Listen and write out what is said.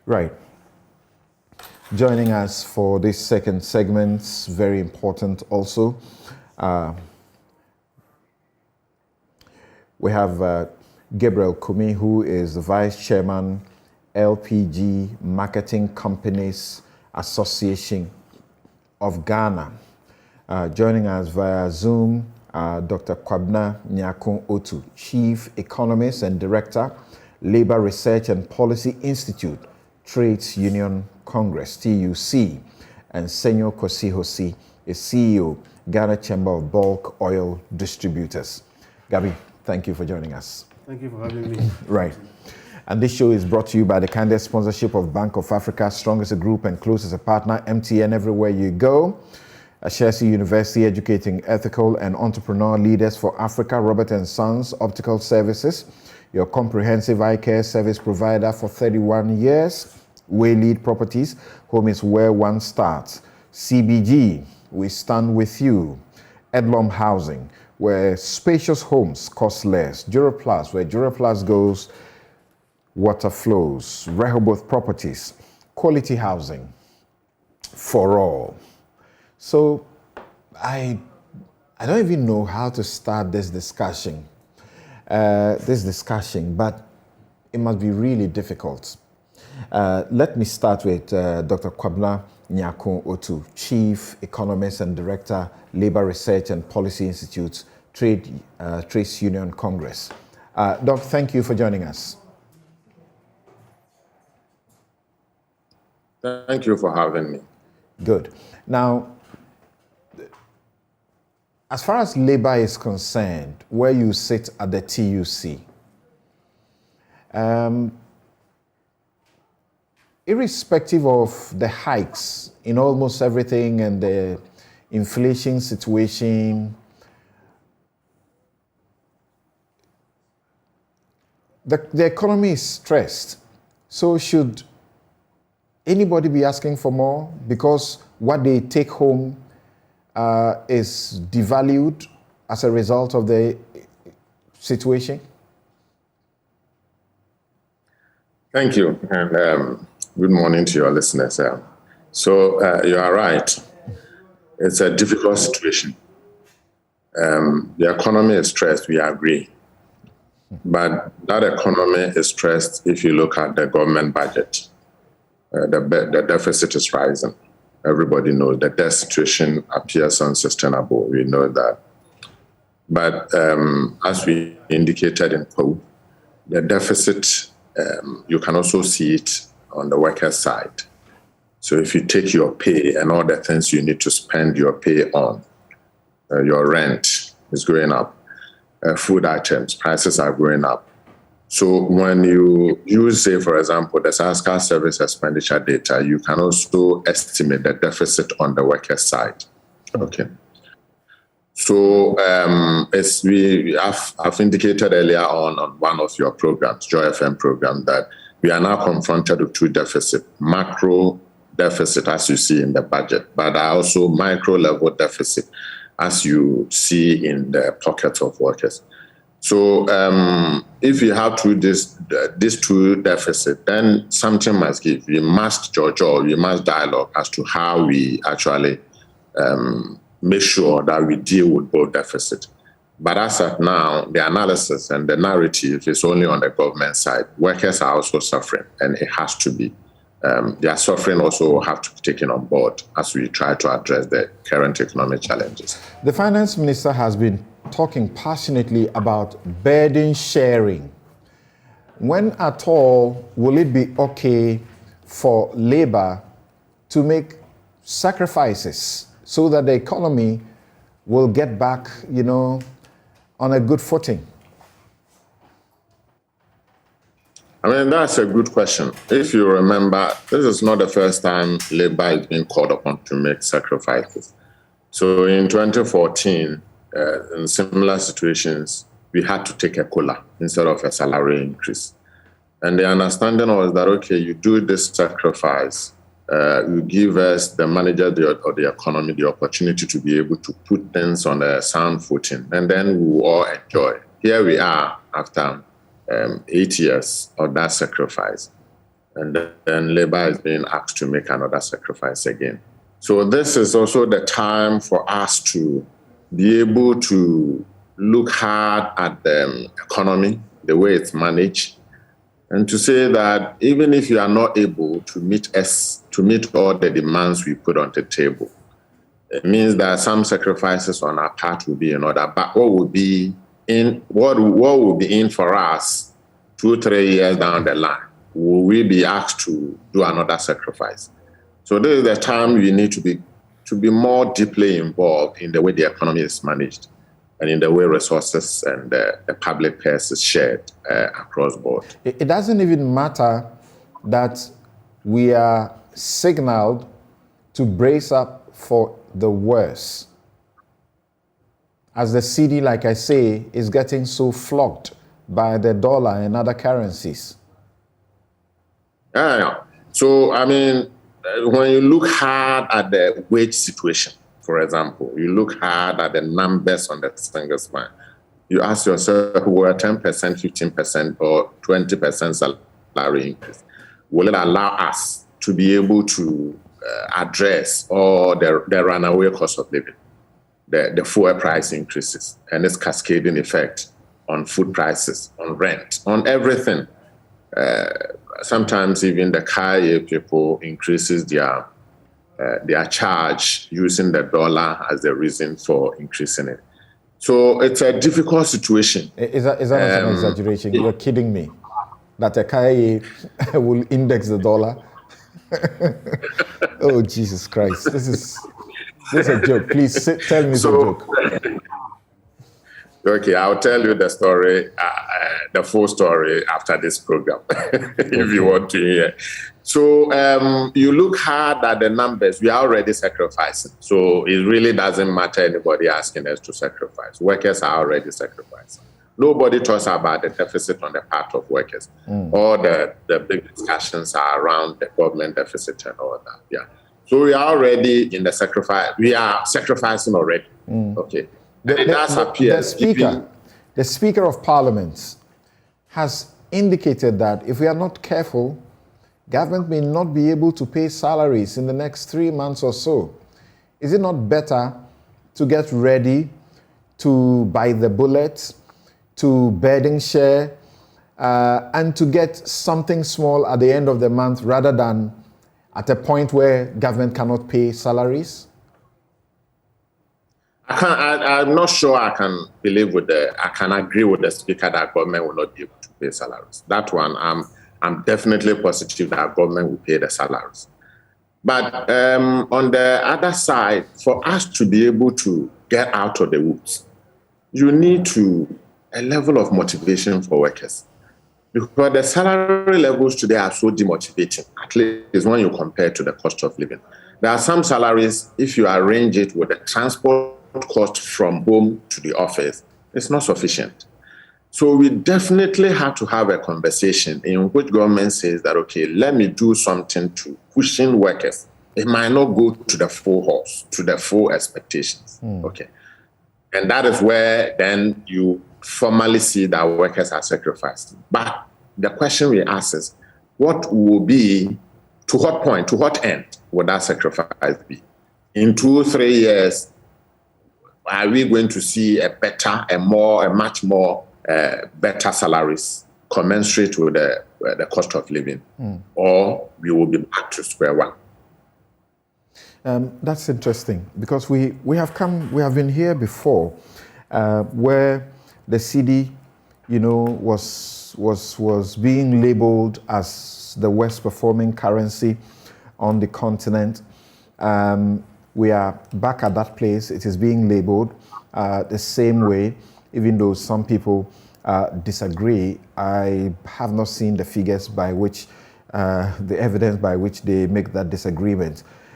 Right. Joining us for this second segment, very important also. We have Gabriel Kumi, who is the Vice Chairman, LPG Marketing Companies Association of Ghana. Joining us via Zoom, Dr. Kwabena Nyakun Otoo, Chief Economist and Director, Labour Research and Policy Institute, Trades Union Congress, TUC, and Senyo Kosihosi, a CEO, Ghana Chamber of Bulk Oil Distributors. Gabi, thank you for joining us. Thank you for having me. Right. And this show is brought to you by the kindest sponsorship of Bank of Africa, strong as a group and close as a partner, MTN everywhere you go. Ashesi University, educating ethical and entrepreneur leaders for Africa, Robert & Sons Optical Services, your comprehensive eye care service provider for 31 years. Waylead Properties, home is where one starts. CBG, we stand with you. Edlom Housing, where spacious homes cost less. Duraplus, where Duraplus goes, water flows. Rehoboth Properties, quality housing for all. So I don't even know how to start this discussion, but it must be really difficult. Let me start with Dr. Kwabena Nyakun Otoo, Chief Economist and Director, Labour Research and Policy Institute, Trades Union Congress. Doc, thank you for joining us. Thank you for having me. Good. Now, as far as labor is concerned, where you sit at the TUC, irrespective of the hikes in almost everything and the inflation situation, the economy is stressed. So should anybody be asking for more because what they take home is devalued as a result of the situation? Thank you, and good morning to your listeners. So you are right. It's a difficult situation. The economy is stressed, we agree. But that economy is stressed if you look at the government budget. The deficit is rising. Everybody knows that debt situation appears unsustainable. We know that. But as we indicated in PO, the deficit, you can also see it on the worker side. So if you take your pay and all the things you need to spend your pay on, your rent is going up, food items, prices are going up. So when you use, say, for example, the SASCA service expenditure data, you can also estimate the deficit on the worker side. Okay. So as I've indicated earlier on one of your programs, Joy FM program, that we are now confronted with two deficits: macro deficit, as you see in the budget, but also micro level deficit, as you see in the pockets of workers. So if you have these two deficits, then something must give. We must judge or we must dialogue as to how we actually make sure that we deal with both deficits. But as of now, the analysis and the narrative is only on the government side. Workers are also suffering, and it has to be. Their suffering also have to be taken on board as we try to address the current economic challenges. The finance minister has been talking passionately about burden sharing. When at all will it be okay for labor to make sacrifices so that the economy will get back, on a good footing? I mean, that's a good question. If you remember, this is not the first time labor is being called upon to make sacrifices. So in 2014, in similar situations, we had to take a COLA instead of a salary increase. And the understanding was that, okay, you do this sacrifice, you give us, the manager of the economy, the opportunity to be able to put things on a sound footing, and then we will all enjoy. Here we are after 8 years of that sacrifice. and then Labour is being asked to make another sacrifice again. So this is also the time for us to be able to look hard at the economy, the way it's managed, and to say that even if you are not able to meet all the demands we put on the table, it means that some sacrifices on our part will be in order. But what will be in for us 2-3 years down the line? Will we be asked to do another sacrifice? So this is the time we need to be more deeply involved in the way the economy is managed and in the way resources and the public purse is shared across board. It doesn't even matter that we are signaled to brace up for the worst, as the cedi, like I say, is getting so flogged by the dollar and other currencies. Yeah. So, I mean, when you look hard at the wage situation, for example, you look hard at the numbers on the single spine, you ask yourself, will a 10%, 15%, or 20% salary increase, will it allow us to be able to address all the runaway cost of living, the fuel price increases, and its cascading effect on food prices, on rent, on everything? Sometimes even the car people increases their charge using the dollar as the reason for increasing it. So it's a difficult situation. Is that not an exaggeration? You're kidding me that a car will index the dollar? Oh, Jesus Christ. This is a joke. Please tell me it's a joke. Okay, I'll tell you the story, the full story after this program, if you want to hear. So you look hard at the numbers. We are already sacrificing. So it really doesn't matter anybody asking us to sacrifice. Workers are already sacrificing. Nobody talks about the deficit on the part of workers. All the big discussions are around the government deficit and all that. Yeah. So we are already in the sacrifice. We are sacrificing already. Okay. The Speaker of Parliament has indicated that if we are not careful, government may not be able to pay salaries in the next 3 months or so. Is it not better to get ready to buy the bullets, to burden share, and to get something small at the end of the month rather than at a point where government cannot pay salaries? I'm not sure I can agree with the Speaker that government will not be able to pay salaries. That one, I'm definitely positive that government will pay the salaries. But on the other side, for us to be able to get out of the woods, you need a level of motivation for workers. Because the salary levels today are so demotivating, at least when you compare to the cost of living. There are some salaries, if you arrange it with the transport cost from home to the office, it's not sufficient. So we definitely have to have a conversation in which government says that, okay, let me do something to push in workers. It might not go to the full horse, to the full expectations. Okay. And that is where then you formally see that workers are sacrificed. But the question we ask is, what will be, to what point, to what end would that sacrifice be? In 2-3 years, are we going to see much more better salaries commensurate with the cost of living, or we will be back to square one? That's interesting because we have been here before, where the cedi, was being labeled as the worst performing currency on the continent. We are back at that place. It is being labeled the same way, even though some people disagree. I have not seen the figures by which, the evidence by which they make that disagreement.